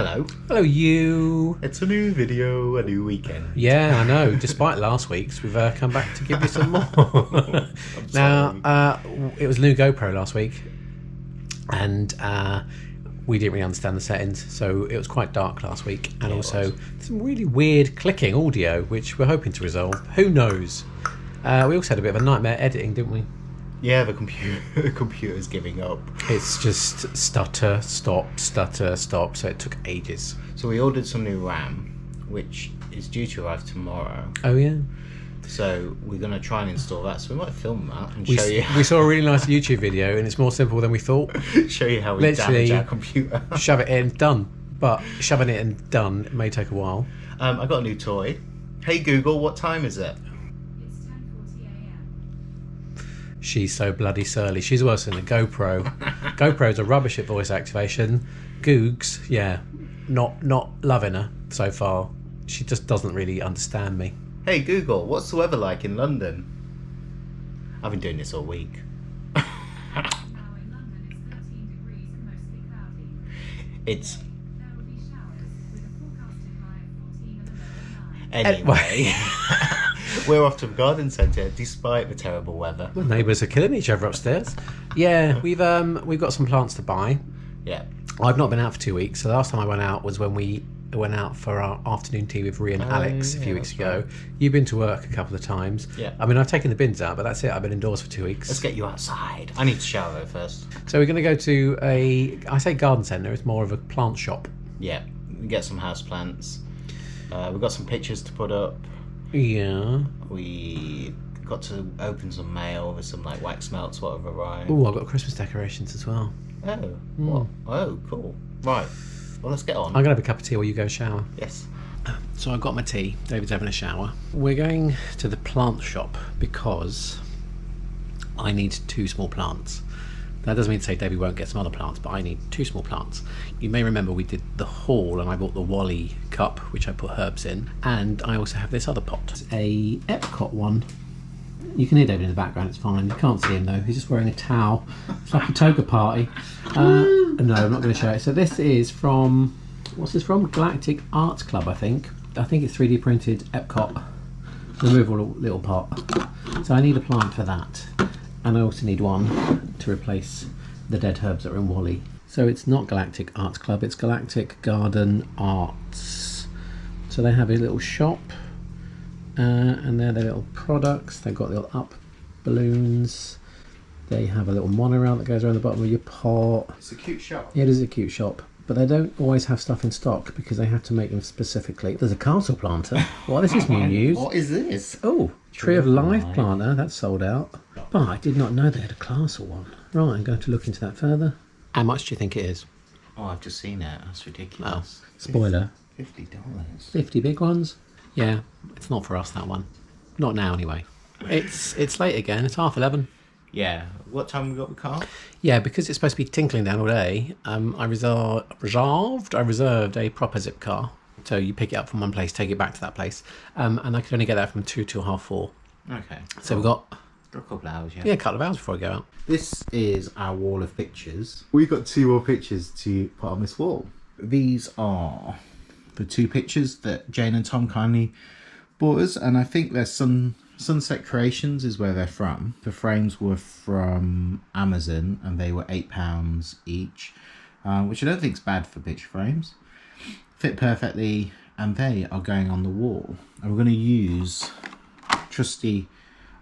Hello. Hello, you. It's a new video, a new weekend. Yeah, I know. Despite last week's, we've come back to give you some more. Now, it was a new GoPro last week, and we didn't really understand the settings, so it was quite dark last week, and also some really weird clicking audio, which we're hoping to resolve. Who knows? We also had a bit of a nightmare editing, didn't we? Yeah, the computer's giving up. It's just stutter, stop, so it took ages. So we ordered some new RAM, which is due to arrive tomorrow. Oh, yeah. So we're going to try and install that. So we might film that and show you. We saw a really nice YouTube video, and it's more simple than we thought. Show you how we damage our computer. Shove it in, done. But shoving it in, done, it may take a while. I got a new toy. Hey Google, what time is it? She's so bloody surly. She's worse than a GoPro. GoPro's a rubbish at voice activation. Googs, yeah, not loving her so far. She just doesn't really understand me. Hey Google, what's the weather like in London? I've been doing this all week. Now in London it's 13 degrees and mostly cloudy. It's There will be showers with a forecasted high of 14 and a low of 9. anyway. We're off to the garden centre despite the terrible weather. The neighbours are killing each other upstairs. Yeah, we've got some plants to buy. Yeah. I've not been out for 2 weeks. So the last time I went out was when we went out for our afternoon tea with Rhea and Alex a few weeks ago. Right. You've been to work a couple of times. Yeah. I mean, I've taken the bins out, but that's it. I've been indoors for 2 weeks. Let's get you outside. I need to shower first. So we're going to go to I say garden centre, it's more of a plant shop. Yeah. We get some house plants. We've got some pictures to put up. Yeah. We got to open some mail with some like wax melts, what have arrived. Oh, I've got Christmas decorations as well. Oh, what? Oh, cool. Right. Well, let's get on. I'm going to have a cup of tea while you go shower. Yes. So I've got my tea. David's having a shower. We're going to the plant shop because I need 2 small plants. That doesn't mean to say David won't get some other plants, but I need 2 small plants. You may remember we did the haul and I bought the Wally cup, which I put herbs in, and I also have this other pot. It's a Epcot one. You can hear David in the background, it's fine. You can't see him though, he's just wearing a towel. It's like a toga party. No, I'm not going to show it. So this is from, what's this from? Galactic Arts Club, I think. I think it's 3D printed Epcot removable little pot. So I need a plant for that. And I also need one to replace the dead herbs that are in Wally. So it's not Galactic Arts Club, it's Galactic Garden Arts. So they have a little shop, and they're their little products. They've got little up balloons. They have a little monorail that goes around the bottom of your pot. It's a cute shop. Yeah, it is a cute shop. But they don't always have stuff in stock because they have to make them specifically. There's a castle planter. Well, this is new news. What is this? Oh, Tree of Life planter. That's sold out. But I did not know they had a castle one. Right, I'm going to look into that further. How much do you think it is? Oh, I've just seen it. That's ridiculous. Oh, spoiler. $50. 50 big ones? Yeah, it's not for us, that one. Not now, anyway. It's late again. It's 11:30. Yeah. What time we got the car? Yeah, because it's supposed to be tinkling down all day. I reserved a proper zip car. So you pick it up from one place, take it back to that place, and I could only get that from 2 till 4:30. Okay. So we've got a couple of hours. Yeah, a couple of hours before I go out. This is our wall of pictures. We've got 2 more pictures to put on this wall. These are the 2 pictures that Jane and Tom kindly bought us, and I think they're Sunset Creations is where they're from. The frames were from Amazon and they were £8 each, which I don't think is bad for picture frames. Fit perfectly, and they are going on the wall. And we're going to use trusty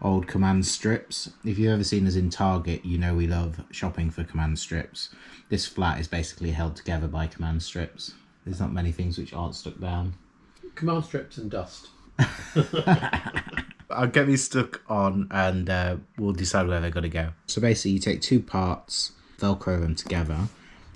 old command strips. If you've ever seen us in Target, you know we love shopping for command strips. This flat is basically held together by command strips. There's not many things which aren't stuck down. Command strips and dust. I'll get these stuck on and we'll decide where they're going to go. So basically you take 2 parts, Velcro them together,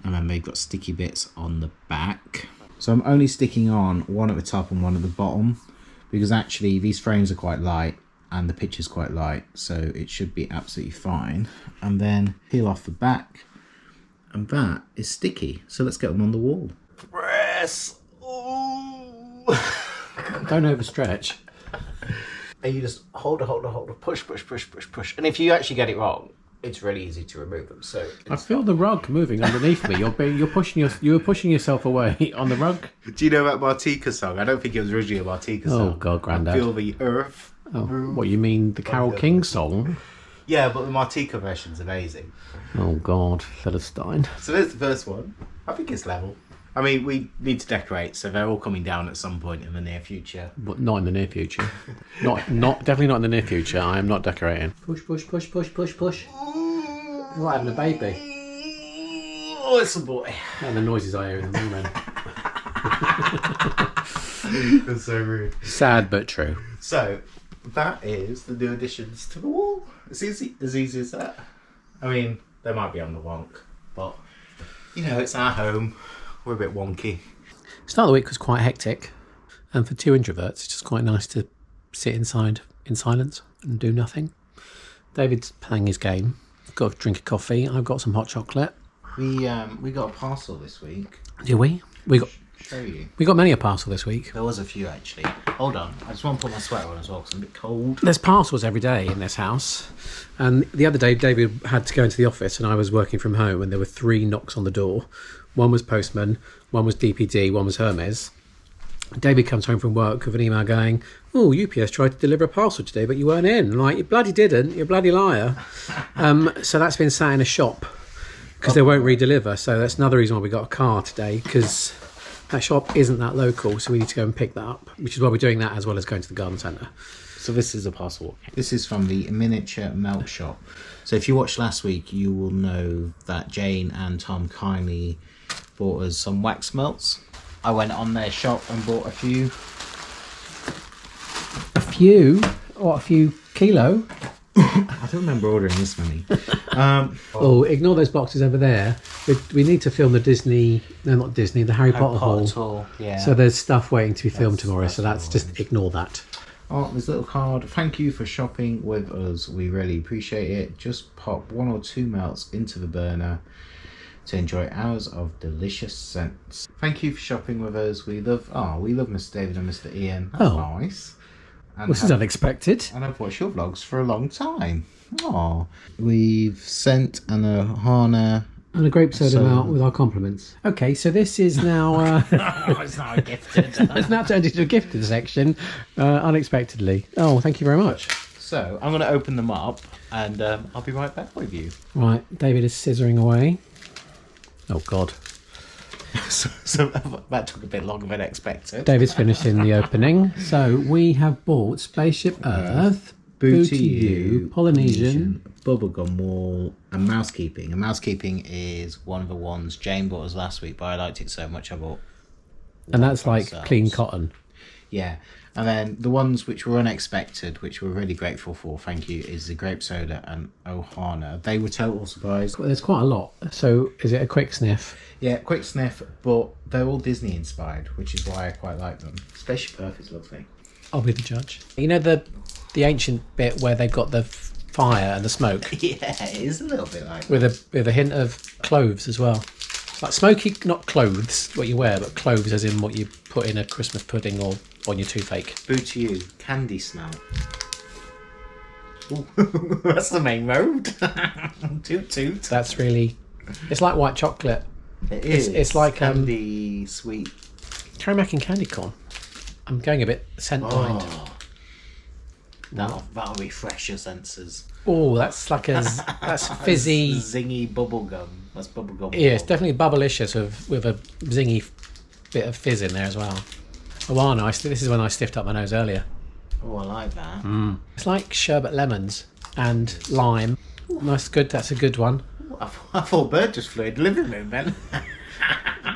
and then they've got sticky bits on the back. So I'm only sticking on one at the top and one at the bottom because actually these frames are quite light and the picture's quite light, so it should be absolutely fine. And then peel off the back, and that is sticky. So let's get them on the wall. Press! Ooh. Don't overstretch. And you just hold it, push. And if you actually get it wrong, it's really easy to remove them. So I feel the rug moving underneath me. You're pushing yourself away on the rug. Do you know that Martika song? I don't think it was originally a Martika song. Oh God, Grandad. I feel the earth. Oh, what you mean, the Carole King song? Yeah, but the Martika version's amazing. Oh God, Philistine. So there's the first one. I think it's level. I mean, we need to decorate, so they're all coming down at some point in the near future. But not in the near future. Definitely not in the near future. I am not decorating. Push, push, push, push, push, push. It's like having a baby. Oh, it's a boy. And the noises I hear in the morning. That's so rude. Sad but true. So, that is the new additions to the wall. It's easy as that. I mean, they might be on the wonk, but, you know, it's our home. We're a bit wonky. Start of the week was quite hectic, and for two introverts, it's just quite nice to sit inside in silence and do nothing. David's playing his game. Got a drink of coffee. I've got some hot chocolate. We got a parcel this week. Did we? We Show you. got many a parcel this week. There was a few actually. Hold on, I just want to put my sweater on as well because I'm a bit cold. There's parcels every day in this house, and the other day David had to go into the office, and I was working from home, and there were 3 knocks on the door. One was postman, one was DPD, one was Hermes. David comes home from work with an email going, "Oh, UPS tried to deliver a parcel today, but you weren't in." I'm like, "You bloody didn't, you bloody liar." So that's been sat in a shop because they won't re-deliver. So that's another reason why we got a car today, because that shop isn't that local, so we need to go and pick that up, which is why we're doing that as well as going to the garden centre. So this is a parcel. This is from the Miniature Melt Shop. So if you watched last week, you will know that Jane and Tom kindly bought us some wax melts. I went on their shop and bought a few. A few? What, a few kilo? I don't remember ordering this many. Oh, ignore those boxes over there. We need to film the Disney... No, not Disney, the Harry Potter haul. Yeah. So there's stuff waiting to be filmed tomorrow, so that's just ignore that. Oh, this little card. Thank you for shopping with us. We really appreciate it. Just pop 1 or 2 melts into the burner to enjoy hours of delicious scents. Thank you for shopping with us. We love Mr. David and Mr. Ian. That's nice. And This is unexpected. And I've watched your vlogs for a long time. Oh, we've sent an ohana And a grape soda out with our compliments. Okay, so this is now... it's not a gifted. it's now turned into a gifted section, unexpectedly. Oh, thank you very much. So, I'm going to open them up and I'll be right back with you. Right, David is scissoring away. Oh, God. so that took a bit longer than expected. David's finishing the opening. So, we have bought Spaceship Earth, Booty You, Polynesian, bubblegum wall, and mousekeeping. And mousekeeping is one of the ones Jane bought us last week, but I liked it so much I bought. And that's like clean cotton. Yeah. And then the ones which were unexpected, which we're really grateful for, thank you, is the grape soda and ohana. They were total surprise. Well, there's quite a lot. So is it a quick sniff? Yeah, quick sniff, but they're all Disney inspired, which is why I quite like them. Spaceship Earth is lovely. I'll be the judge. You know the ancient bit where they've got the fire and the smoke? Yeah, it is a little bit like with a hint of cloves as well. Like smoky, not clothes, what you wear, but cloves as in what you put in a Christmas pudding or on your toothache. Booty You, candy smell. Ooh, that's the main road. Toot toot. That's really... It's like white chocolate. It is. It's like... candy sweet. Carrie Mack and candy corn. I'm going a bit scent blind. That'll refresh your senses. Oh, that's like that's fizzy... Zingy bubblegum. That's bubblegum. Yeah, it's definitely bubblicious with a zingy bit of fizz in there as well. Oh, wow, nice. This is when I stiffed up my nose earlier. Oh, I like that. It's like sherbet lemons and lime. Nice, good. That's a good one. I thought a bird just flew in the living room then.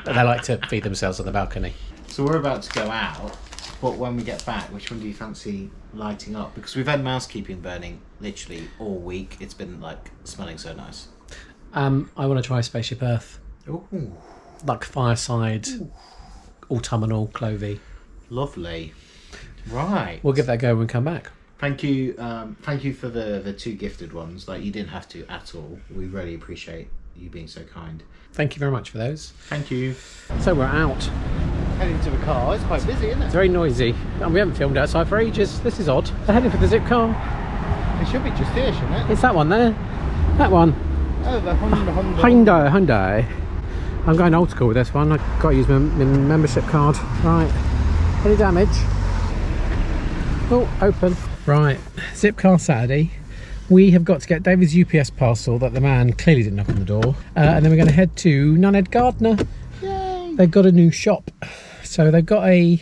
But they like to feed themselves on the balcony. So we're about to go out, but when we get back, which one do you fancy lighting up? Because we've had mousekeeping burning literally all week. It's been like smelling so nice. I want to try Spaceship Earth. Ooh. Like fireside, autumnal, clovey. Lovely. Right. We'll give that a go when we come back. Thank you for the 2 gifted ones. Like, you didn't have to at all. We really appreciate you being so kind. Thank you very much for those. Thank you. So we're out. Heading to the car. It's quite busy, isn't it? It's very noisy. And we haven't filmed outside for ages. This is odd. They're heading for the zip car. It should be just here, shouldn't it? It's that one there. That one. Oh, the Honda. Hyundai. I'm going old school with this one. I've got to use my membership card. Right. Any damage? Oh, open. Right. Zipcar Saturday. We have got to get David's UPS parcel that the man clearly didn't knock on the door. And then we're going to head to Nunhead Gardener. Yay. They've got a new shop. So they've got a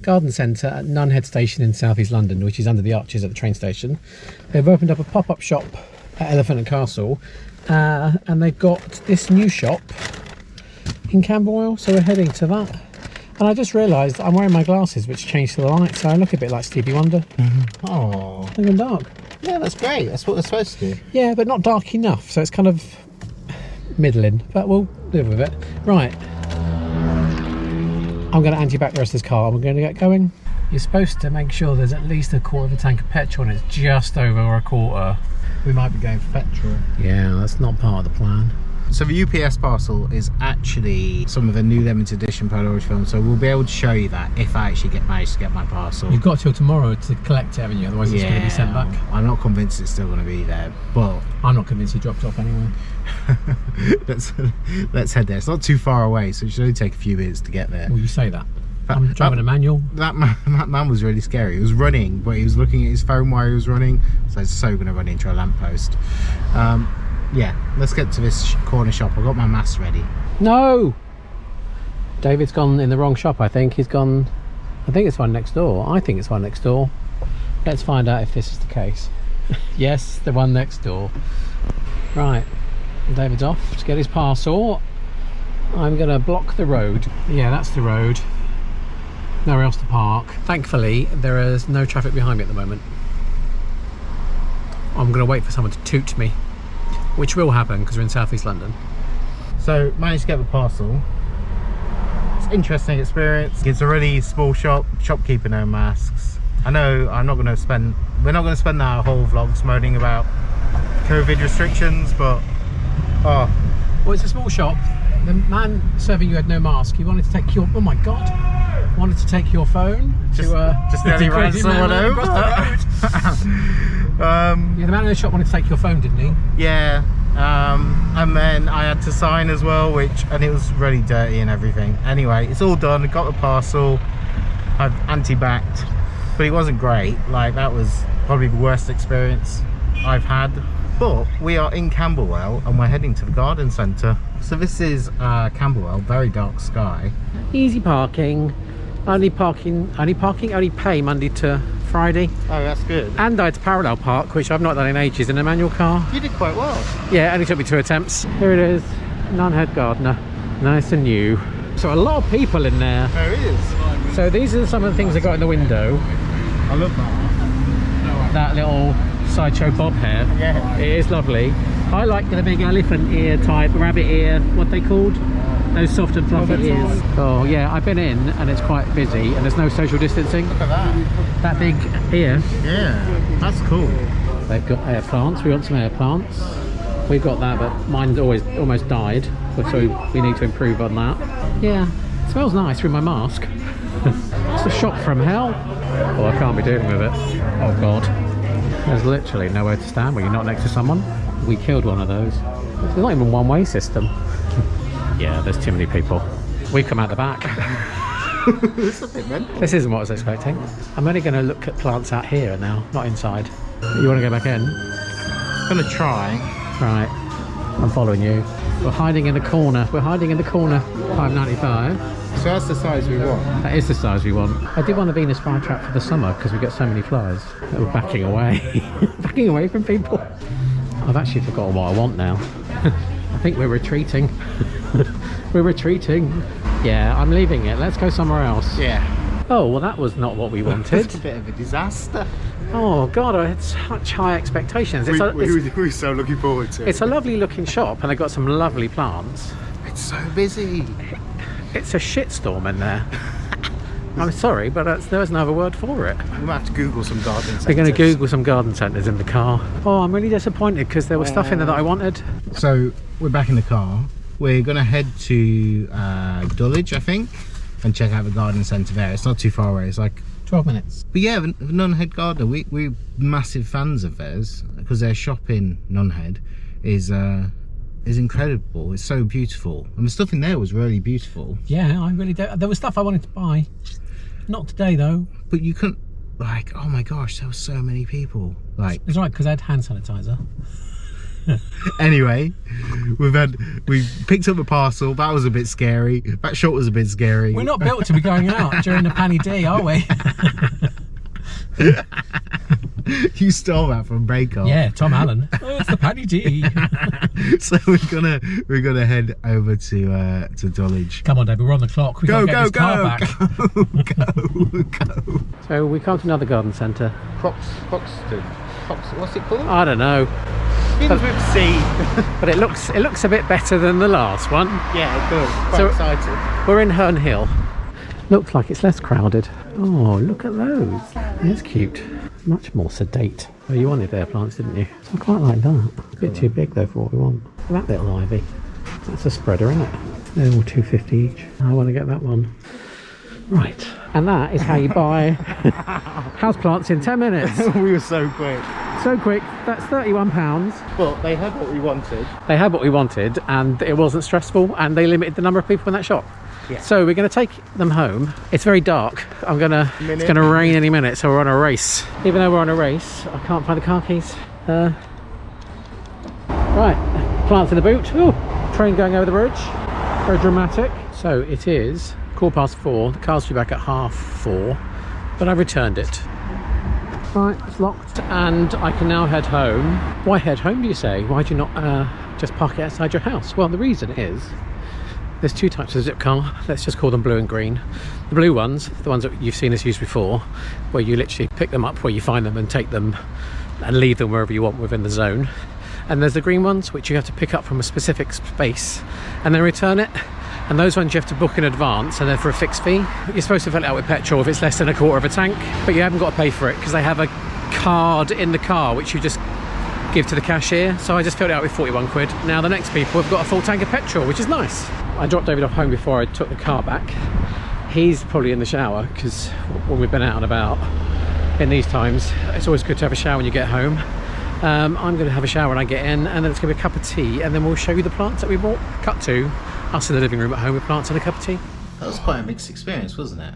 garden centre at Nunhead Station in South East London, which is under the arches at the train station. They've opened up a pop-up shop at Elephant and Castle. And they've got this new shop in Camberwell. So we're heading to that. And I just realised I'm wearing my glasses, which change to the light. So I look a bit like Stevie Wonder. Oh. Look at dark. Yeah, that's great. That's what they're supposed to do. Yeah, but not dark enough, so it's kind of middling, but we'll live with it. Right. I'm going to hand you back the rest of this car and we're going to get going. You're supposed to make sure there's at least a quarter of a tank of petrol and it's just over a quarter. We might be going for petrol. Yeah, that's not part of the plan. So the UPS parcel is actually some of the new limited edition Polaroid films, so we'll be able to show you that if I actually manage to get my parcel. You've got till tomorrow to collect it, haven't you? Otherwise it's going to be sent back. I'm not convinced it's still going to be there, but I'm not convinced he dropped it off anyway. let's head there. It's not too far away, so it should only take a few minutes to get there. Well, you say that. I'm driving a manual. That man was really scary. He was running, but he was looking at his phone while he was running, so he's so going to run into a lamppost. Yeah, let's get to this corner shop. I've got my mask ready. No! David's gone in the wrong shop, I think. He's gone... I think it's one next door. I think it's one next door. Let's find out if this is the case. Yes, the one next door. Right. David's off to get his parcel. I'm going to block the road. Yeah, that's the road. Nowhere else to park. Thankfully, there is no traffic behind me at the moment. I'm going to wait for someone to toot me. Which will happen because we're in South East London. So managed to get the parcel. It's an interesting experience. It's a really small shop. Shopkeeper no masks. I know we're not going to spend our whole vlogs moaning about COVID restrictions, but well, it's a small shop. The man serving you had no mask. He wanted to take your wanted to take your phone just nearly ran someone over. Yeah, the man in the shop wanted to take your phone, didn't he? Yeah, and then I had to sign as well, and it was really dirty and everything. Anyway, it's all done. I got the parcel. I've anti-backed, but it wasn't great. Like, that was probably the worst experience I've had. But we are in Camberwell and we're heading to the garden centre. So this is Camberwell, very dark sky. Easy parking. Only pay Monday to Friday. Oh, that's good. And I had to parallel park, which I've not done in ages, in a manual car. You did quite well. Yeah, it only took me 2 attempts. Here it is, Nunhead Gardener, nice and new. So a lot of people in there. There is. So these are some of the things I got in the window. I love that. That little sideshow bob hair. Yeah. It is lovely. I like the big elephant ear type, rabbit ear, what they called? Those soft and fluffy ears. Oh yeah, I've been in and it's quite busy and there's no social distancing. Look at that. That big ear. Yeah, that's cool. They've got air plants. We want some air plants. We've got that, but mine's almost died, so we need to improve on that. Yeah, it smells nice through my mask. It's a shop from hell. Oh, I can't be dealing with it. Oh God. There's literally nowhere to stand when you're not next to someone. We killed one of those. There's not even one-way system. Yeah, there's too many people. We've come out the back. This is a bit mental. This isn't what I was expecting. I'm only going to look at plants out here now, not inside. You want to go back in? I'm gonna try. Right, I'm following you. We're hiding in the corner. We're hiding in the corner. $5.95. So that's the size we want. That is the size we want. I did want a Venus flytrap for the summer because we get so many flies. We're backing away. Backing away from people. I've actually forgotten what I want now. I think we're retreating. We're retreating. Yeah, I'm leaving it. Let's go somewhere else. Yeah. Oh, well, that was not what we wanted. It's a bit of a disaster. Oh God, I had such high expectations. We were so looking forward to it. It's a lovely looking shop and they've got some lovely plants. It's so busy. It's a shitstorm in there. I'm sorry, but there's no other word for it. We might have to Google some garden centres. We're going to Google some garden centres in the car. Oh, I'm really disappointed because there was stuff in there that I wanted. So we're back in the car. We're going to head to Dulwich, I think, and check out the garden centre there. It's not too far away. It's like 12 minutes. But yeah, the Nunhead Gardener, we're massive fans of theirs because their shop in Nunhead is incredible. It's so beautiful, and the stuff in there was really beautiful. Yeah, I really do. There was stuff I wanted to buy. Not today though. But you couldn't, like, oh my gosh, there were so many people. Like, It's right, because I had hand sanitizer. anyway, we picked up a parcel. That was a bit scary. That shot was a bit scary. We're not built to be going out during the panny D, are we? You stole that from Breakoff. Yeah, Tom Allen. Oh, it's the panny D. So we're gonna head over to Dulwich. Come on, David, we're on the clock. We Go, can't get go, this car go, back. go. So we come to another garden centre. Croxted. What's it called? I don't know, Begins with C. but it looks a bit better than the last one. Yeah, good. Quite So- excited. We're in Herne Hill. Looks like it's less crowded. Oh, look at those. That's cute. Much more sedate. Oh, you wanted air plants, didn't you? I quite like that. A bit too big though for what we want. That little ivy. That's a spreader, isn't it? They're all $2.50 each. I want to get that one. Right. And that is how you buy houseplants in 10 minutes. We were so quick. So quick. That's £31. But they had what we wanted. They had what we wanted, and it wasn't stressful, and they limited the number of people in that shop. Yeah. So we're going to take them home. It's very dark. It's going to rain any minute, so we're on a race. Even though we're on a race, I can't find the car keys. Right, plants in the boot. Ooh, train going over the bridge. Very dramatic. So it is 4:15. The car's due back at 4:30, but I returned it. Right, it's locked, and I can now head home. Why head home, do you say? Why do you not just park it outside your house? Well, the reason is there's two types of zip car. Let's just call them blue and green. The blue ones, the ones that you've seen us use before, where you literally pick them up where you find them and take them and leave them wherever you want within the zone. And there's the green ones, which you have to pick up from a specific space and then return it. And those ones you have to book in advance, and they're for a fixed fee. You're supposed to fill it out with petrol if it's less than a quarter of a tank, but you haven't got to pay for it because they have a card in the car which you just give to the cashier. So I just filled it out with 41 quid. Now the next people have got a full tank of petrol, which is nice. I dropped David off home before I took the car back. He's probably in the shower because when we've been out and about in these times, it's always good to have a shower when you get home. I'm going to have a shower when I get in, and then it's going to be a cup of tea, and then we'll show you the plants that we bought. Cut to us in the living room at home with plants and a cup of tea. That was quite a mixed experience, wasn't it?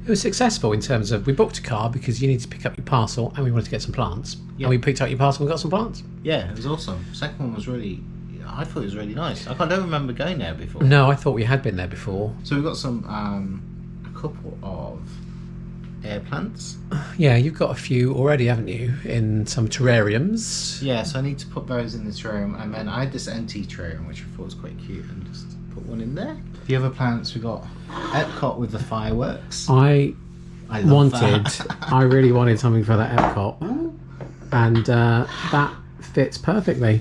It was successful in terms of we booked a car because you need to pick up your parcel and we wanted to get some plants. Yeah. And we picked up your parcel and got some plants. Yeah, it was awesome. Second one was really, I thought it was really nice. I don't remember going there before. No, I thought we had been there before. So we've got some, a couple of air plants. Yeah, you've got a few already, haven't you, in some terrariums? Yeah, so I need to put those in the terrarium, and then I had this empty terrarium which I thought was quite cute, and just put one in there. The other plants we got Epcot with the fireworks. I love wanted, that. I really wanted something for that Epcot, and that fits perfectly.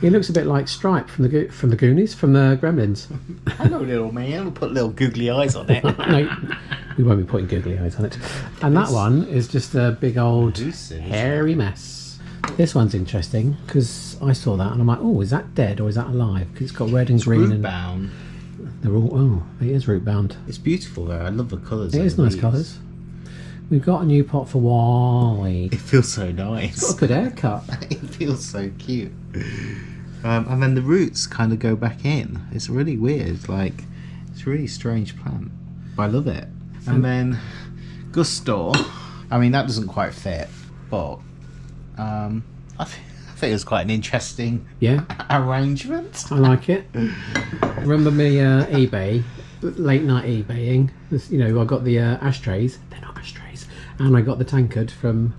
He looks a bit like Stripe from the Goonies, from the Gremlins. Hello, little man. We'll put little googly eyes on it. No, we won't be putting googly eyes on it. And that one is just a big old hairy mess. This one's interesting because I saw that and I'm like, oh, is that dead or is that alive? Because it's got red and green. Root bound. They're all, oh, it is root bound. It's beautiful though. I love the colours. It is nice colours. We've got a new pot for Wally. It feels so nice. It's got a good haircut. It feels so cute. And then the roots kind of go back in. It's really weird. Like, it's a really strange plant. But I love it. And then Gusto. I mean, that doesn't quite fit, but I think it was quite an interesting arrangement. I like it. Remember me eBay, late night eBaying. You know, I got the ashtrays. They're not ashtrays. And I got the tankard from...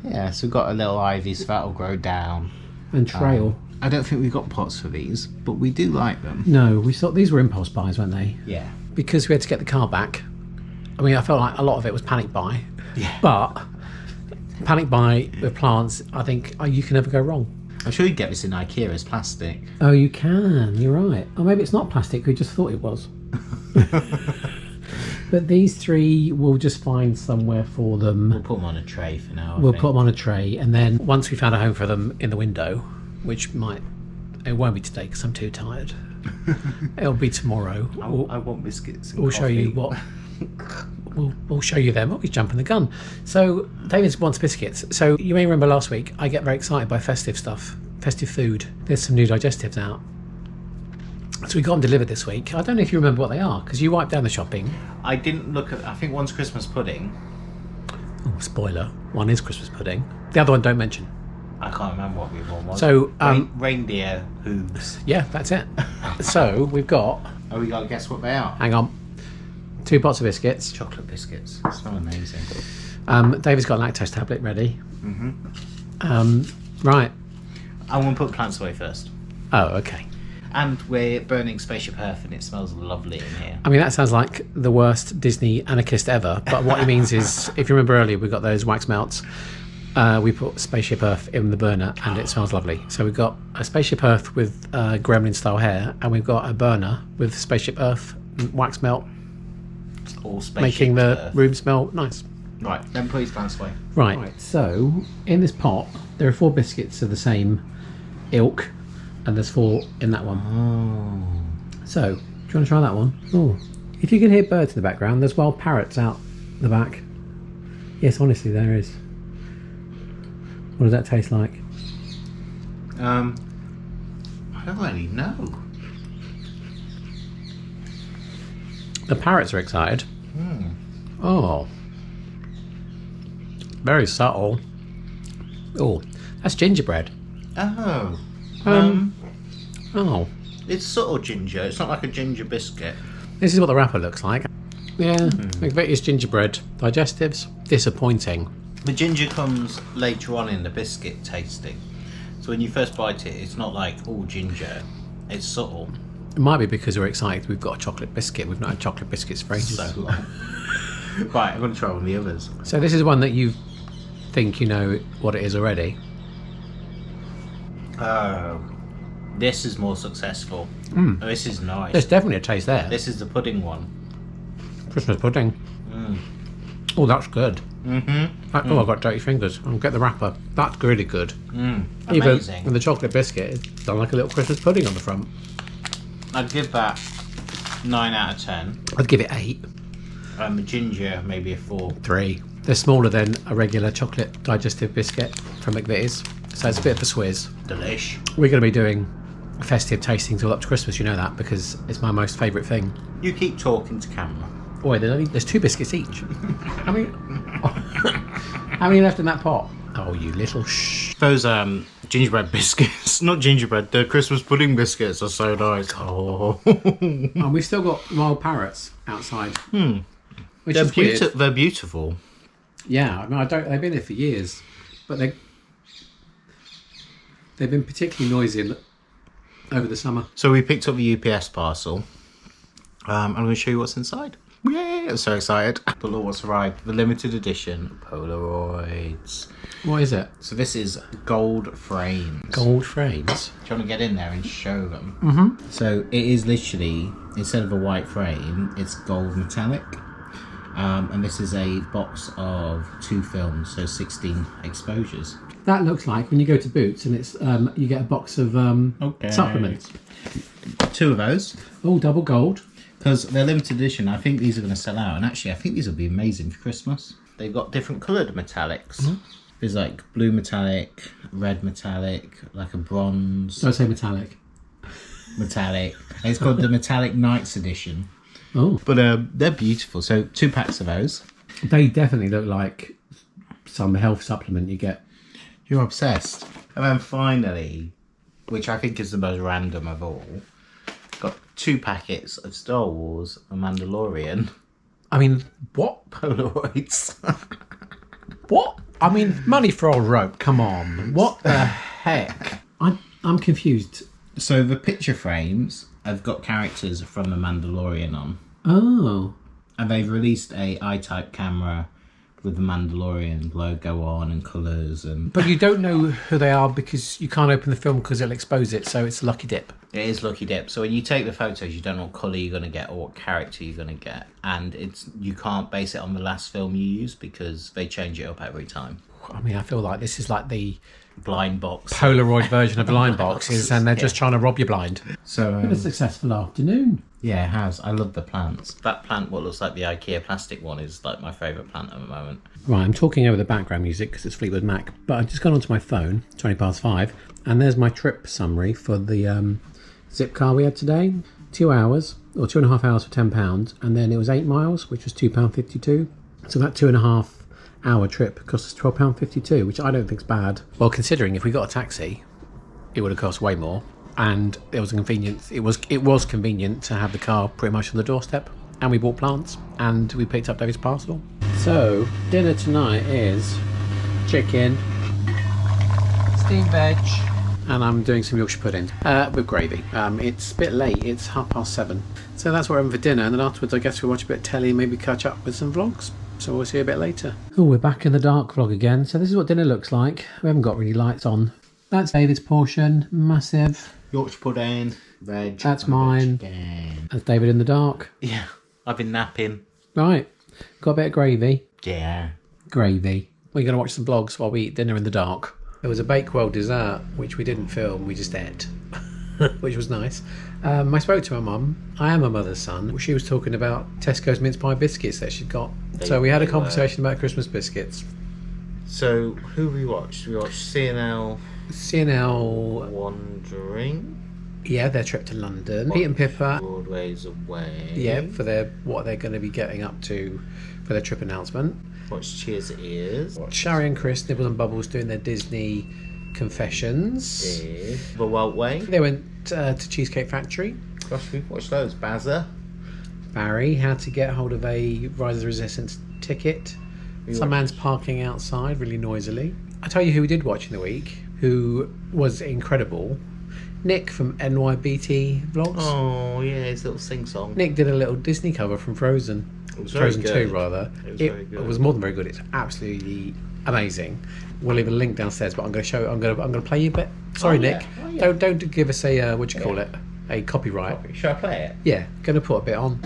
Yeah, so we've got a little ivy, so that'll grow down. And trail. I don't think we've got pots for these, but we do like them. No, we thought these were impulse buys, weren't they? Yeah. Because we had to get the car back. I mean, I felt like a lot of it was panic buy. Yeah. But panic buy with plants, I think you can never go wrong. I'm sure you get this in IKEA as plastic. Oh, you can. You're right. Or maybe it's not plastic. We just thought it was. But these three, we'll just find somewhere for them. We'll put them on a tray for now. We'll put them on a tray, and then once we found a home for them in the window, which it won't be today because I'm too tired. It'll be tomorrow. I want biscuits. And we'll show you what. We'll show you them. Oh, he's jumping the gun. So David wants biscuits. So you may remember last week I get very excited by festive stuff festive food. There's some new digestives out. So we got them delivered this week. I don't know if you remember what they are, because you wiped down the shopping. I didn't look at... I think one's Christmas pudding. Oh, spoiler. One is Christmas pudding. The other one, don't mention. I can't remember what the other one was. So, reindeer hooves. yeah, that's it. So, we've got... Oh, we got to guess what they are. Hang on. 2 pots of biscuits. Chocolate biscuits. They smell amazing. David's got a lactose tablet ready. Right. I want to put plants away first. Oh, okay. And we're burning Spaceship Earth and it smells lovely in here. I mean, that sounds like the worst Disney anarchist ever. But what he means is, if you remember earlier, we got those wax melts. We put Spaceship Earth in the burner and it smells lovely. So we've got a Spaceship Earth with gremlin style hair, and we've got a burner with Spaceship Earth wax melt, All Spaceship making the Earth. room smell nice. Right, then put these plants away. Right, so in this pot, there are 4 biscuits of the same ilk, and there's 4 in that one. Oh. So, do you want to try that one? Oh, if you can hear birds in the background, there's wild parrots out the back. Yes, honestly, there is. What does that taste like? I don't really know. The parrots are excited. Oh. Very subtle. Oh, that's gingerbread. Oh. Oh. It's subtle ginger. It's not like a ginger biscuit. This is what the wrapper looks like. Yeah, McVitie's gingerbread. Digestives, disappointing. The ginger comes later on in the biscuit tasting. So when you first bite it, it's not like all ginger. It's subtle. It might be because we're excited we've got a chocolate biscuit. We've not had chocolate biscuits for ages. So long. Right, I'm going to try one of the others. So this is one that you think you know what it is already. Oh, this is more successful. Oh, this is nice. There's definitely a taste there. This is the pudding one. Christmas pudding. Oh, that's good. Oh, I've got dirty fingers. I'll get the wrapper. That's really good. Amazing. Even with the chocolate biscuit, it's done like a little Christmas pudding on the front. I'd give that 9 out of 10. I'd give it 8. The ginger, maybe a 4. 3. They're smaller than a regular chocolate digestive biscuit from McVitie's, so it's a bit of a swizz. Delish. We're going to be doing festive tastings all up to Christmas, you know that, because it's my most favourite thing. You keep talking to camera. Oh, wait, there's 2 biscuits each. How many left in that pot? Oh, you little shh. Those gingerbread biscuits, not gingerbread, the Christmas pudding biscuits are so nice. Oh. And we've still got wild parrots outside. Which is weird. They're beautiful. Yeah, I mean, they've been there for years, but they've been particularly noisy over the summer. So we picked up the UPS parcel. I'm going to show you what's inside. Yay! I'm so excited. But look what's arrived. The limited edition Polaroids. What is it? So this is gold frames. Gold frames? Do you want to get in there and show them? So it is literally, instead of a white frame, it's gold metallic. And this is a box of 2 films, so 16 exposures. That looks like when you go to Boots and it's you get a box of supplements. 2 of those. Oh, double gold. Because they're limited edition, I think these are going to sell out. And actually, I think these will be amazing for Christmas. They've got different coloured metallics. There's like blue metallic, red metallic, like a bronze. Don't say metallic. Metallic. And it's called the Metallic Nights edition. Oh. But they're beautiful. So 2 packs of those. They definitely look like some health supplement you get. You're obsessed. And then finally, which I think is the most random of all, got 2 packets of Star Wars and Mandalorian. I mean, what? Polaroids. What? I mean, money for old rope, come on. What the heck? I'm confused. So the picture frames have got characters from the Mandalorian on. Oh. And they've released a I-type camera with the Mandalorian logo on and colours and... But you don't know who they are because you can't open the film because it'll expose it, so it's a lucky dip. It is lucky dip. So when you take the photos, you don't know what colour you're going to get or what character you're going to get. And you can't base it on the last film you use because they change it up every time. I mean, I feel like this is like the Blind box. Polaroid version of blind boxes, and they're just trying to rob you blind. So Been a successful afternoon. yeah, it has. I love the plants. That plant, what looks like the IKEA plastic one, is like my favourite plant at the moment. Right, I'm talking over the background music because it's Fleetwood Mac, but I've just gone onto my phone, 5:20, and there's my trip summary for the zip car we had today. 2 hours, or 2.5 hours for £10, and then it was 8 miles, which was £2.52. So that 2.5 hour trip cost us £12.52, which I don't think's bad. Well, considering if we got a taxi, it would have cost way more, and it was convenient. It was convenient to have the car pretty much on the doorstep, and we bought plants, and we picked up David's parcel. So dinner tonight is chicken, steamed veg, and I'm doing some Yorkshire pudding with gravy. It's a bit late, it's 7:30. So that's what we're having for dinner, and then afterwards I guess we'll watch a bit of telly and maybe catch up with some vlogs. So we'll see you a bit later. Oh, we're back in the dark vlog again. So this is what dinner looks like. We haven't got really lights on. That's David's portion, massive. Yorkshire pudding, veg. That's mine. That's David in the dark. Yeah, I've been napping. Right, got a bit of gravy. Yeah. Gravy. We're going to watch some vlogs while we eat dinner in the dark. There was a Bakewell dessert, which we didn't film, we just ate, which was nice. I spoke to my mum. I am a mother's son. She was talking about Tesco's mince pie biscuits that she'd got. So we had a conversation about Christmas biscuits. So, who we watched? We watched CNL Wandering. Yeah, their trip to London. Pete and Pippa. Broadway's Away. Yeah, for what they're going to be getting up to for their trip announcement. Watched Cheers It Ears. Sherry and Chris, Nibbles and Bubbles, doing their Disney confessions. Did. The Wild Way. They went to Cheesecake Factory. Gosh, we've watched those. Bazza. Barry, how to get hold of a Rise of the Resistance ticket. Some man's parking outside really noisily. I tell you who we did watch in the week, who was incredible. Nick from NYBT Vlogs. Oh, yeah, his little sing-song. Nick did a little Disney cover from Frozen. It was very Frozen good. 2, rather. It was more than very good. It's absolutely amazing. We'll leave a link downstairs, but I'm going to show. I'm going to play you a bit. Sorry, yeah. Nick. Oh, yeah. Don't give us a what do you call it? A copyright. Should I play it? Yeah, going to put a bit on.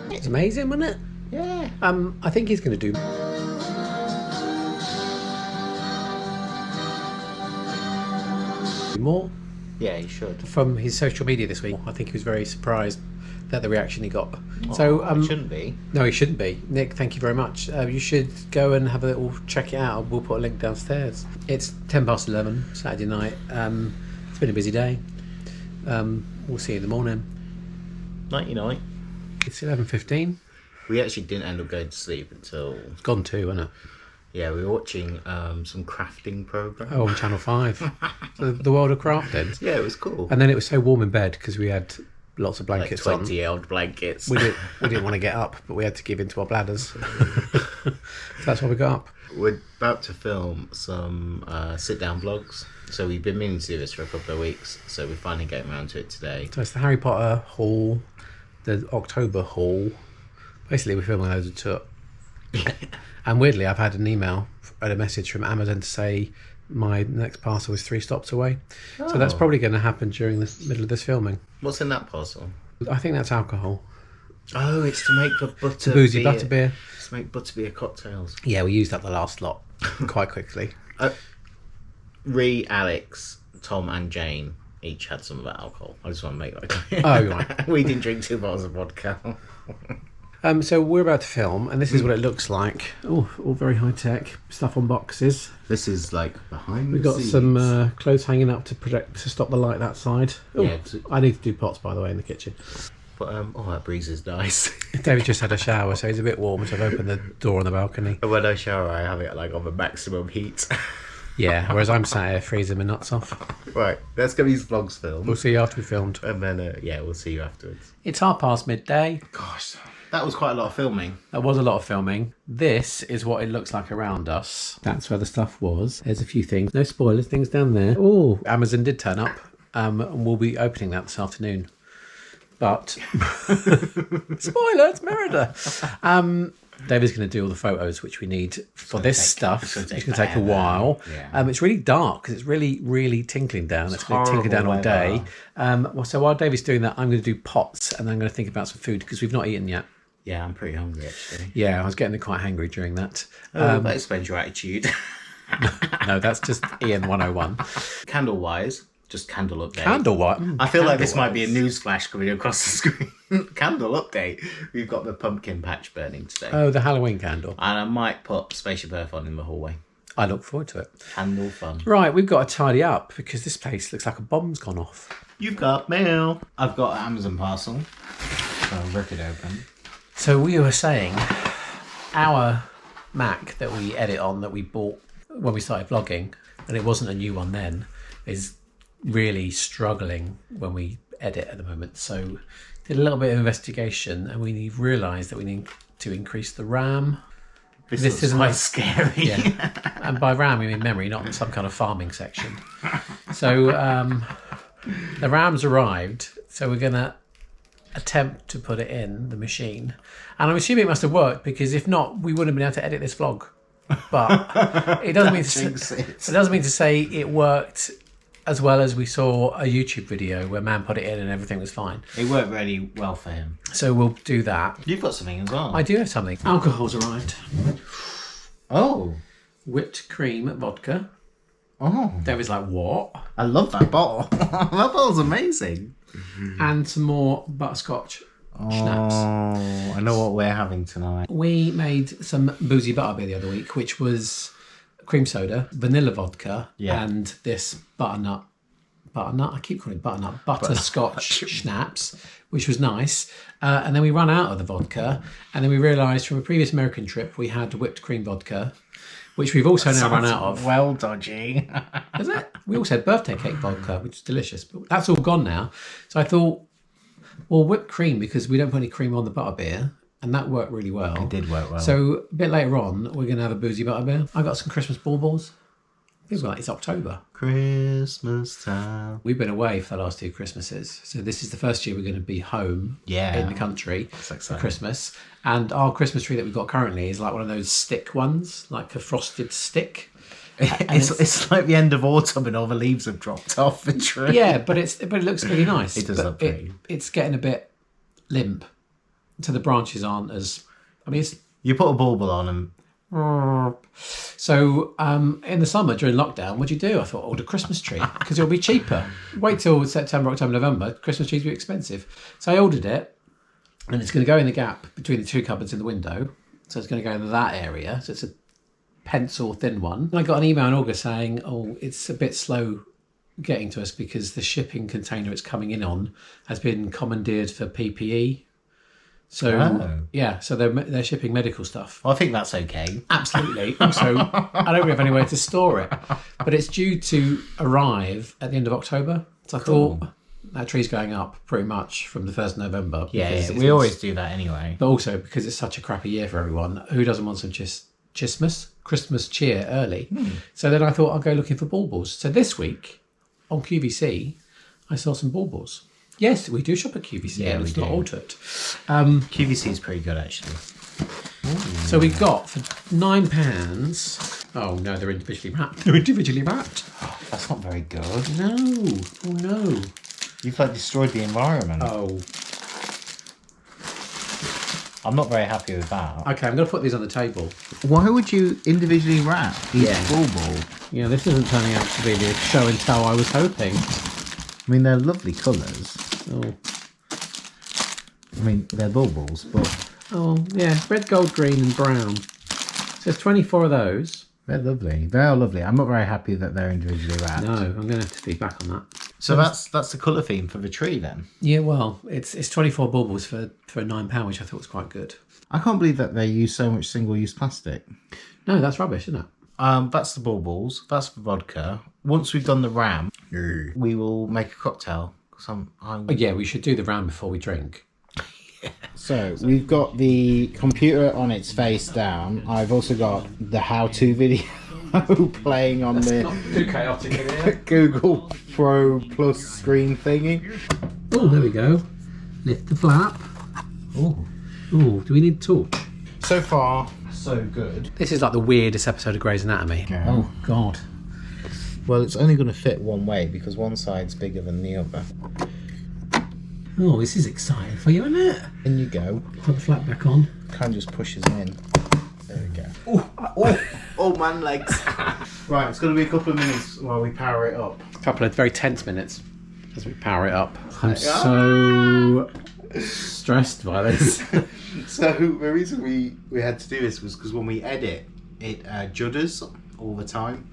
It's amazing, wasn't it? Yeah. I think he's going to do more Yeah, he should. from his social media this week. I think he was very surprised at the reaction he got. It shouldn't be. No, he shouldn't be. Nick, thank you very much. You should go and have a little check it out. We'll put a link downstairs. It's 11:10 Saturday night. It's been a busy day. We'll see you in the morning. Nighty-night. It's 11:15. We actually didn't end up going to sleep until... It's gone too, isn't it? Yeah, we were watching some crafting program. Oh, on Channel 5. the World of Croxted. Yeah, it was cool. And then it was so warm in bed because we had lots of Like blankets on. 20-year-old blankets. We didn't want to get up, but we had to give in to our bladders. So that's why we got up. We're about to film some sit-down vlogs. So we've been meaning to do this for a couple of weeks. So we're finally getting around to it today. So it's the Harry Potter haul, the October haul. Basically, we're filming loads of took. And weirdly, I've had an email and a message from Amazon to say my next parcel is 3 stops away. Oh. So that's probably going to happen during the middle of this filming. What's in that parcel? I think that's alcohol. Oh, it's to make the butter Boozy butterbeer. It's to make butterbeer cocktails. Yeah, we used up the last lot quite quickly. Alex, Tom and Jane each had some of that alcohol. I just want to make that clear. Oh, right. We didn't drink 2 bottles of vodka. So we're about to film, and this is what it looks like. Oh, all very high tech stuff on boxes. This is like behind We've the got scenes. some clothes hanging up to stop the light that side. Oh, Yeah, I need to do pots, by the way, in the kitchen. But that breeze is nice. David just had a shower, so he's a bit warm, so I've opened the door on the balcony. And when I shower, I have it like on the maximum heat. Yeah, whereas I'm sat here freezing my nuts off. Right, let's get these vlogs filmed. We'll see you after we filmed. And then, we'll see you afterwards. It's midday. Gosh, That was quite a lot of filming. That was a lot of filming. This is what it looks like around us. That's where the stuff was. There's a few things. No spoilers, things down there. Oh, Amazon did turn up. And we'll be opening that this afternoon. But, spoiler, it's Merida. David's going to do all the photos which we need for this stuff. It's going to take a while. Yeah. It's really dark because it's really, really tinkling down. It's going to tinkle down all day. So while David's doing that, I'm going to do pots and then I'm going to think about some food because we've not eaten yet. Yeah, I'm pretty hungry actually. Yeah, I was getting quite hangry during that. That explains your attitude. No, that's just Ian 101. Candle-wise, just candle update. Candle what? I feel like this might be a news flash coming across the screen. Candle update. We've got the pumpkin patch burning today. Oh, the Halloween candle. And I might put Spaceship Earth on in the hallway. I look forward to it. Candle fun. Right, we've got to tidy up because this place looks like a bomb's gone off. You've got mail. I've got an Amazon parcel. So I'll rip it open. So we were saying our Mac that we edit on that we bought when we started vlogging, and it wasn't a new one then, is really struggling when we edit at the moment. So did a little bit of investigation and we realised that we need to increase the RAM. This is quite scary. Yeah. And by RAM we mean memory, not some kind of farming section. So the RAM's arrived, so we're going to attempt to put it in the machine. And I'm assuming it must have worked because if not, we wouldn't have been able to edit this vlog. But it doesn't mean to say it worked as well as we saw a YouTube video where man put it in and everything was fine. It worked really well for him. So we'll do that. You've got something as well. I do have something. Alcohol's arrived. Oh. Whipped cream vodka. Oh. David's like, what? I love that bottle. That bottle's amazing. And some more butterscotch schnapps. Oh, I know what we're having tonight. We made some boozy butterbeer the other week, which was cream soda, vanilla vodka, and this butternut, I keep calling it butternut, butterscotch schnapps, which was nice. And then we ran out of the vodka, and then we realised from a previous American trip we had whipped cream vodka, which we've also now run out of. Well dodgy. Is it? We also had birthday cake vodka, which is delicious, but that's all gone now. So I thought, well, whipped cream, because we don't put any cream on the butterbeer, and that worked really well. It did work well. So a bit later on, we're going to have a boozy butterbeer. I got some Christmas baubles. It's October. Christmas time. We've been away for the last 2 Christmases. So this is the first year we're going to be home in the country for Christmas. And our Christmas tree that we've got currently is like one of those stick ones, like a frosted stick. It's like the end of autumn and all the leaves have dropped off the tree. Yeah, but it looks really nice. It does look pretty. It's getting a bit limp. So the branches aren't as... I mean, it's... You put a bauble on and... So in the summer during lockdown, what'd you do? I thought, order a Christmas tree because it'll be cheaper. Wait till September, October, November. Christmas trees will be expensive. So I ordered it, and it's going to go in the gap between the 2 cupboards in the window. So it's going to go in that area. So it's a pencil thin one. And I got an email in August saying, oh, it's a bit slow getting to us because the shipping container it's coming in on has been commandeered for PPE. So so they're shipping medical stuff. Well, I think that's okay. Absolutely. Also, I don't have anywhere to store it, but it's due to arrive at the end of October. So I thought that tree's going up pretty much from the 1st of November. Yeah, we always do that anyway. But also because it's such a crappy year for everyone, who doesn't want some Christmas cheer early? So then I thought I'll go looking for baubles. So this week on QVC, I saw some baubles. Yes, we do shop at QVC. Yeah, it's we not do. altered. QVC is pretty good, actually. So we got for £9. Oh no, they're individually wrapped. They're individually wrapped. Oh, that's not very good. No. Oh no. You've like destroyed the environment. Oh. I'm not very happy with that. Okay, I'm going to put these on the table. Why would you individually wrap each bauble? Yeah, this isn't turning out to be the show and tell I was hoping. I mean, they're lovely colours. Oh. I mean, they're baubles, but... Oh, yeah. Red, gold, green and brown. So there's 24 of those. They're lovely. They are lovely. I'm not very happy that they're individually wrapped. No, I'm going to have to feedback on that. So that's the colour theme for the tree then? Yeah, well, it's 24 baubles for £9, which I thought was quite good. I can't believe that they use so much single-use plastic. No, that's rubbish, isn't it? That's the baubles. That's the vodka. Once we've done the ram, we will make a cocktail. Yeah, we should do the round before we drink. So we've got the computer on its face down. I've also got the how-to video playing on the Too chaotic in here. Google Pro Plus screen thingy. Oh, there we go. Lift the flap. Oh, do we need a torch? So far, so good. This is like the weirdest episode of Grey's Anatomy. Yeah. Oh, God. Well, it's only going to fit one way because one side's bigger than the other. Oh, this is exciting for you, isn't it? In you go. Put the flap back on. Kind of just pushes in. There we go. Oh, man legs. Right, it's going to be a couple of minutes while we power it up. A couple of very tense minutes as we power it up. I'm so stressed by this. So the reason we had to do this was because when we edit, it judders all the time.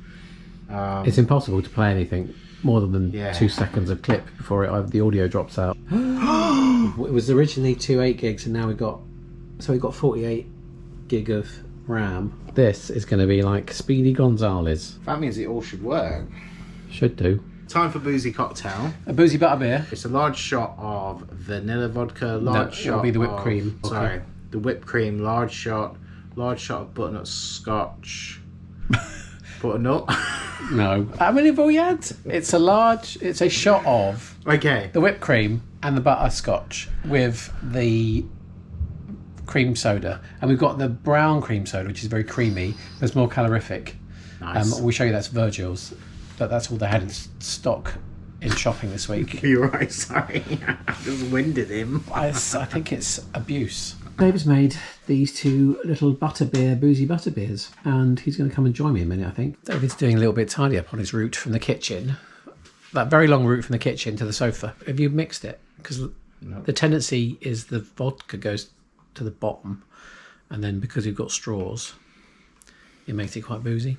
It's impossible to play anything more than Yeah. 2 seconds of clip before the audio drops out. It was originally 2 8 gigs and now we've got 48 gig of RAM. This is going to be like Speedy Gonzales. That means it all should work. Should do. Time for boozy cocktail. A boozy butterbeer. It's a large shot of vanilla vodka, large shot it'll be the whipped of- cream. Sorry, the whipped cream, large shot of butternut scotch. Butternut? No. How many have we had? It's a shot of Okay. the whipped cream and the butterscotch with the cream soda. And we've got the brown cream soda, which is very creamy. It's more calorific. Nice. We'll show you that's Virgil's. But that's all they had in stock in shopping this week. You're right, sorry. I just winded him. I think it's abuse. David's made these 2 little boozy butterbeers, and he's going to come and join me in a minute, I think. David's doing a little bit tidy up on his route from the kitchen. That very long route from the kitchen to the sofa. Have you mixed it? Because the tendency is the vodka goes to the bottom, and then because you've got straws, it makes it quite boozy.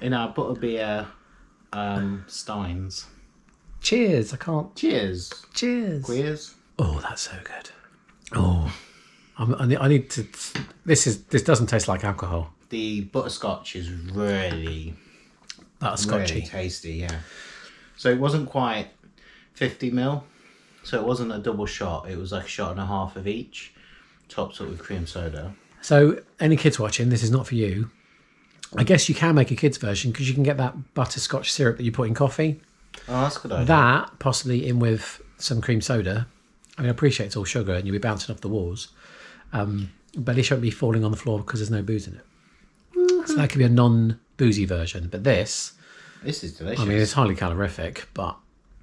In our butterbeer steins. Cheers! I can't. Cheers. Cheers. Queers. Oh, that's so good. Oh, I need to. This doesn't taste like alcohol. The butterscotch is really Butterscotchy. tasty, yeah. So it wasn't quite 50ml, so it wasn't a double shot. It was like a shot and a half of each, topped up with cream soda. So, any kids watching, this is not for you. I guess you can make a kids version because you can get that butterscotch syrup that you put in coffee. Oh, that's a good idea. That possibly in with some cream soda. I mean, I appreciate it's all sugar and you'll be bouncing off the walls, but it shouldn't be falling on the floor because there's no booze in it. So that could be a non-boozy version. But this is delicious. I mean, it's highly calorific, but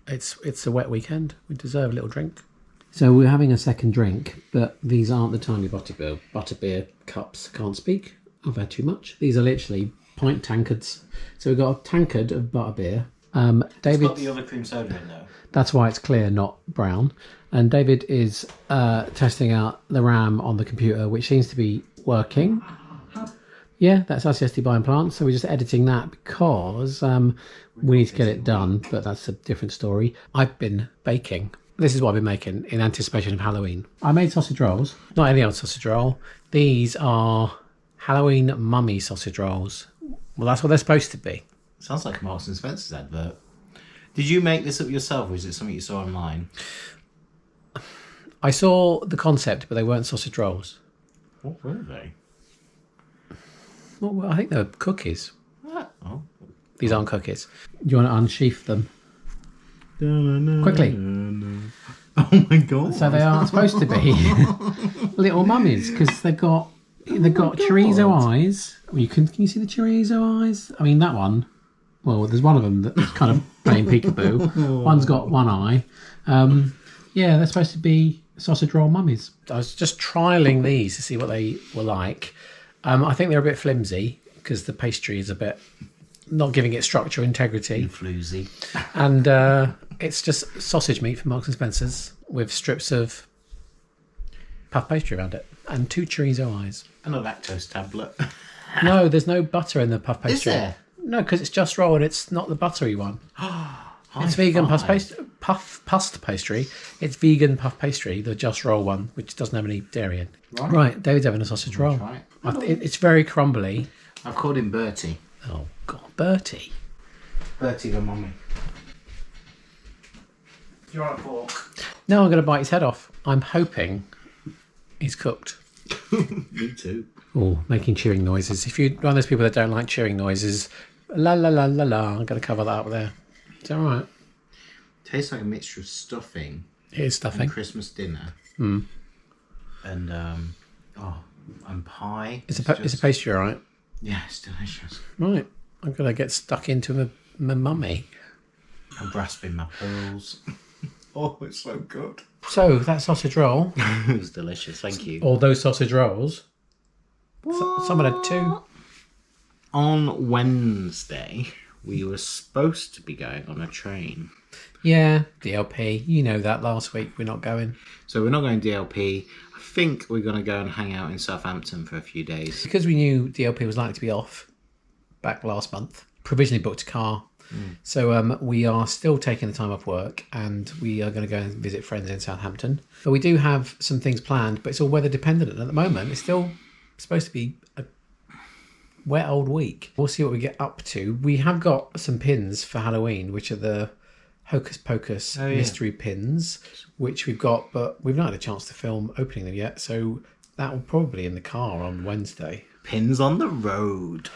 it's a wet weekend. We deserve a little drink. So we're having a second drink, but these aren't the tiny butterbeer cups. Can't speak. I've had too much. These are literally pint tankards. So we've got a tankard of butterbeer. David, it's got the other cream soda in though. That's why it's clear, not brown. And David is testing out the RAM on the computer, which seems to be working. Yeah, that's RCSD buying plants. So we're just editing that because we need to get it done, but that's a different story. I've been baking. This is what I've been making in anticipation of Halloween. I made sausage rolls. Not any old sausage roll. These are Halloween mummy sausage rolls. Well, that's what they're supposed to be. Sounds like a Marks and Spencer's advert. Did you make this up yourself, or is it something you saw online? I saw the concept, but they weren't sausage rolls. What were they? Well, I think they were cookies. Oh. These aren't cookies. Do you want to unsheath them? Quickly. Oh my god. So they are supposed to be little mummies because they've got chorizo eyes. Well, can you see the chorizo eyes? I mean, that one. Well, there's one of them that's kind of playing peekaboo. One's got one eye. Yeah, they're supposed to be sausage roll mummies. I was just trialling these to see what they were like. I think they're a bit flimsy because the pastry is a bit not giving it structure, integrity. Floozy. And it's just sausage meat from Marks and Spencer's with strips of puff pastry around it and 2 chorizo eyes. And a lactose tablet. No, there's no butter in the puff pastry. Is there? No, because it's just roll and it's not the buttery one. It's vegan puff pastry. It's vegan puff pastry, the just roll one, which doesn't have any dairy in. Right, David's having a sausage roll. Right. It's very crumbly. I've called him Bertie. Oh, God, Bertie. Bertie the mummy. Do you want a fork? No, I'm going to bite his head off. I'm hoping he's cooked. Me too. Oh, making chewing noises. If you're one of those people that don't like chewing noises, la la la la la, I'm going to cover that up there. Is that all right? Tastes like a mixture of stuffing. It is stuffing. And Christmas dinner. Mm. And, and pie. It's a pastry, all right? Yeah, it's delicious. Right. I'm going to get stuck into my mummy. I'm grasping my pearls. Oh, it's so good. So, that sausage roll. It was delicious, thank you. Or those sausage rolls. Someone had 2. On Wednesday, we were supposed to be going on a train. Yeah, DLP. You know that last week we're not going. So we're not going DLP. I think we're going to go and hang out in Southampton for a few days. Because we knew DLP was likely to be off back last month, provisionally booked a car. So we are still taking the time off work and we are going to go and visit friends in Southampton. But we do have some things planned, but it's all weather dependent. And at the moment, it's still supposed to be a wet old week. We'll see what we get up to. We have got some pins for Halloween, which are the Hocus Pocus mystery pins, which we've got, but we've not had a chance to film opening them yet. So that will probably be in the car on Wednesday. Pins on the road.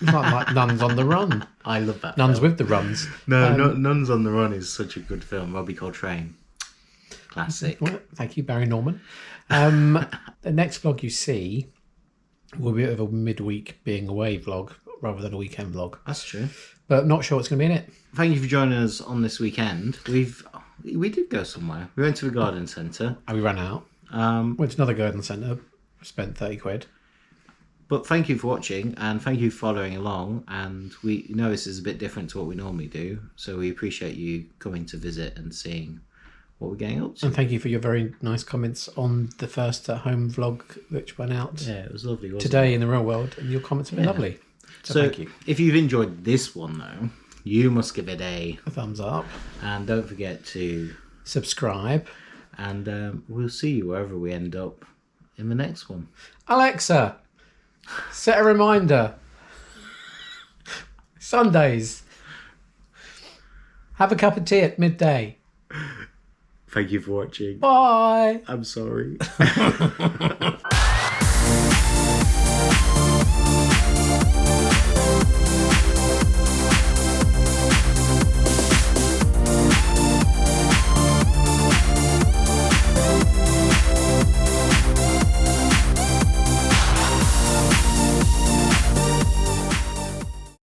Like Nuns on the Run. I love that. Nuns film. with the Runs. No, Nuns on the Run is such a good film. Robbie Coltrane. Classic. Well, thank you, Barry Norman. The next vlog you see will be a bit of a midweek being away vlog rather than a weekend vlog. That's true. But not sure what's going to be in it. Thank you for joining us on this weekend. We did go somewhere. We went to the garden centre. And we ran out. Went to another garden centre. Spent 30 quid. But thank you for watching and thank you for following along. And we know this is a bit different to what we normally do. So we appreciate you coming to visit and seeing what we're getting up to. And thank you for your very nice comments on the first at-home vlog which went out Yeah, it was lovely, wasn't today in the real world. And your comments have been lovely. So thank you. If you've enjoyed this one, though, you must give it a thumbs up. And don't forget to subscribe. And we'll see you wherever we end up in the next one. Alexa, set a reminder. Sundays. Have a cup of tea at midday. Thank you for watching. Bye. I'm sorry.